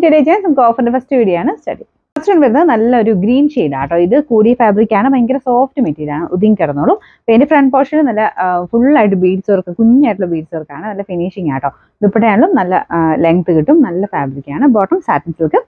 Today നമുക്ക് ഓഫറിന്റെ first video ആണ് study. First one വരുന്നത് നല്ലൊരു ഗ്രീൻ ഷെയ്ഡ് ആട്ടോ. ഇത് കൂടിയ ഫാബ്രിക് ആണ്, ഭയങ്കര സോഫ്റ്റ് മെറ്റീരിയൽ ആണ്, ഒതുങ്ങി കിടന്നോളും. പിന്നെ ഫ്രണ്ട് പോർഷനിൽ നല്ല ഫുള്ളായിട്ട് ബീഡ്സ് വർക്ക്, കുഞ്ഞായിട്ടുള്ള ബീഡ്സ് വർക്കാണ്, നല്ല ഫിനിഷിംഗ് ആട്ടോ. ദുപ്പട്ടയാണെങ്കിലും നല്ല ലെങ്ത് കിട്ടും, നല്ല ഫാബ്രിക് ആണ്. Bottom satin silk.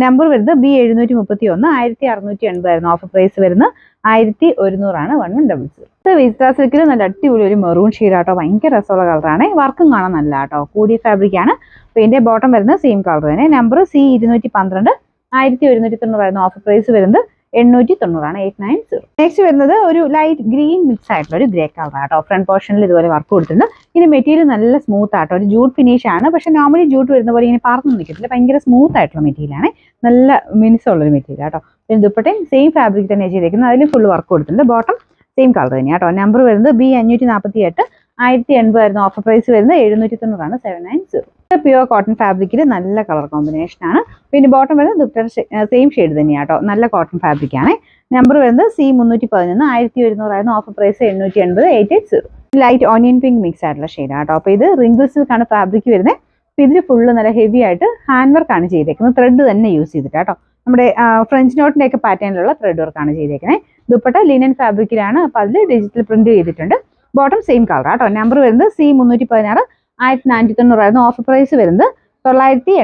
നമ്പർ വരുന്നത് B731, 1680 ആയിരുന്നു. ഓഫർ പ്രൈസ് വരുന്നത് 1100 1100. വിസ്ത സിൽക്കിൽ നല്ല അടിപൊളി ഒരു മെറൂൺ ഷെയ്ഡ് ആട്ടോ, ഭയങ്കര രസമുള്ള കളറാണ്. വർക്കും കാണാൻ നല്ല ആട്ടോ, കൂടിയ ഫാബ്രിക് ആണ്. പിന്നെ ബോട്ടം വരുന്നത് സെയിം കളർ തന്നെ. നമ്പർ C212, 1190 ആയിരുന്നു. ഓഫർ പ്രൈസ് വരുന്നത് 890 890. നെക്സ്റ്റ് വരുന്നത് ഒരു ലൈറ്റ് ഗ്രീൻ മിക്സ് ആയിട്ടുള്ള ഒരു ഗ്രേ കളർ ആട്ടോ. ഫ്രണ്ട് പോർഷനിൽ ഇതുപോലെ വർക്ക് കൊടുത്തിട്ടുണ്ട്. ഇതിന് മെറ്റീരിയൽ നല്ല സ്മൂത്ത് ആട്ടോ, ഒരു ജൂട്ട് ഫിനിഷ് ആണ്. പക്ഷെ നോർമലി ജൂട്ട് വരുന്ന പോലെ ഇങ്ങനെ പറന്നു നിൽക്കത്തില്ല, ഭയങ്കര സ്മൂത്ത് ആയിട്ടുള്ള മെറ്റീരിയൽ ആണ്, നല്ല മിനുസമുള്ളൊരു മെറ്റീരിയൽ ആട്ടോ. പിന്നെ ദുപ്പട്ടയും സെയിം ഫാബ്രിക് തന്നെ ചെയ്തേക്കുന്നത്, അതിൽ ഫുൾ വർക്ക് കൊടുത്തിട്ടുണ്ട്. ബോട്ടം സെയിം കളർ തന്നെയാണ് കേട്ടോ. നമ്പർ വരുന്നത് B548, 1080 ആയിരുന്നു. ഓഫർ പ്രൈസ് വരുന്നത് 790 790. പ്യുവർ കോട്ടൺ ഫാബ്രിക്കിൽ നല്ല കളർ കോമ്പിനേഷൻ ആണ്. പിന്നെ ബോട്ടം വരുന്നത് ദുപ്പട്ട സെയിം ഷെയ്ഡ് തന്നെയാണ് കേട്ടോ, നല്ല കോട്ടൺ ഫാബ്രിക് ആണ്. നമ്പർ വരുന്നത് C311, 1100 ആയിരുന്നു. Offer price 880 880. Light onion pink mix ആയിട്ടുള്ള ഷെയ്ഡാണ് കേട്ടോ. അപ്പോൾ ഇത് റിംഗിൾ സിൽക്കാണ് ഫാബ്രിക് വരുന്നത്. അപ്പോൾ ഇതിൽ ഫുള്ള് നല്ല ഹെവി ആയിട്ട് ഹാൻഡ് വർക്കാണ് ചെയ്തേക്കുന്നത്, ത്രെഡ് തന്നെ യൂസ് ചെയ്തിട്ട് കേട്ടോ. നമ്മുടെ ഫ്രഞ്ച് നോട്ടിന്റെ ഒക്കെ പാറ്റേണിലുള്ള ത്രെഡ് വർക്കാണ് ചെയ്തേക്കുന്നത്. ദുപ്പട്ട ലിനൻ ഫാബ്രിക്കിലാണ്, അപ്പോൾ അതിൽ ഡിജിറ്റൽ പ്രിന്റ് ചെയ്തിട്ടുണ്ട്. ബോട്ടം സെയിം കളർ കേട്ടോ. നമ്പർ വരുന്നത് C316, 1490 ആയിരുന്നു. ഓഫർ പ്രൈസ് വരുന്നത് 980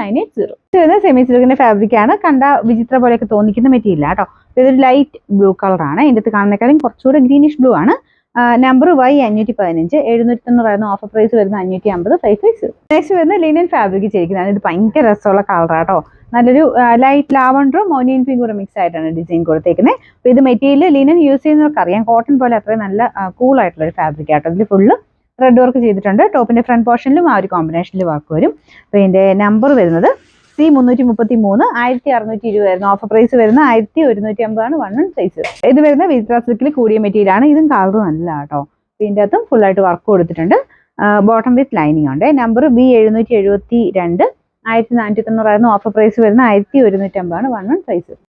980. ഇത് സെമി സിൽക്കിന്റെ ഫാബ്രിക് ആണ്, കണ്ട വിചിത്ര പോലെയൊക്കെ തോന്നിക്കുന്ന മെറ്റീരിയൽ കേട്ടോ. ഇതൊരു ലൈറ്റ് ബ്ലൂ കളർ ആണ്, ഇതിന്റെ അടുത്ത് കാണുന്നേക്കാളും കുറച്ചുകൂടെ ഗ്രീനിഷ് ബ്ലൂ ആണ്. നമ്പർ Y515, 790 ആയിരുന്നു. ഓഫർ പ്രൈസ് വരുന്നത് 550 550. നെക്സ്റ്റ് വരുന്നത് ലിനൻ ഫാബ്രിക് ചെയ്യിക്കുന്നതാണ്. ഇത് ഭയങ്കര രസമുള്ള കളർ കേട്ടോ, നല്ലൊരു ലൈറ്റ് ലാവണ്ടറും ഓനിയൻ പിങ്കും കൂടെ മിക്സ് ആയിട്ടാണ് ഡിസൈൻ കൊടുത്തേക്കുന്നത്. അപ്പോൾ ഇത് മെറ്റീരിയൽ ലിനൻ യൂസ് ചെയ്യുന്നവർക്ക് അറിയാം, കോട്ടൺ പോലെ അത്രയും നല്ല കൂൾ ആയിട്ടുള്ള ഒരു ഫാബ്രിക് ആട്ടോ. ഇതിൽ ഫുള്ള് ത്രെഡ് വർക്ക് ചെയ്തിട്ടുണ്ട്. ടോപ്പിന്റെ ഫ്രണ്ട് പോർഷനിലും ആ ഒരു കോമ്പിനേഷനിൽ വർക്ക് വരും. അപ്പോൾ ഇതിന്റെ നമ്പർ വരുന്നത് C333, 1620 ആയിരുന്നു. ഓഫർ പ്രൈസ് വരുന്നത് 1150 1 സൈസ്. ഇത് വരുന്ന വിസ്ത സിൽക്കിൽ കൂടിയ മെറ്റീരിയൽ ആണ്. ഇതും കളർ നല്ല കേട്ടോ. ഇതിൻ്റെ അകത്തും ഫുള്ളായിട്ട് വർക്ക് കൊടുത്തിട്ടുണ്ട്. ബോട്ടം വിത്ത് ലൈനിങ് ഉണ്ട്. നമ്പർ B772, 1490 ആയിരുന്നു. ഓഫർ പ്രൈസ് വരുന്നത് 1150 1 സൈസ്.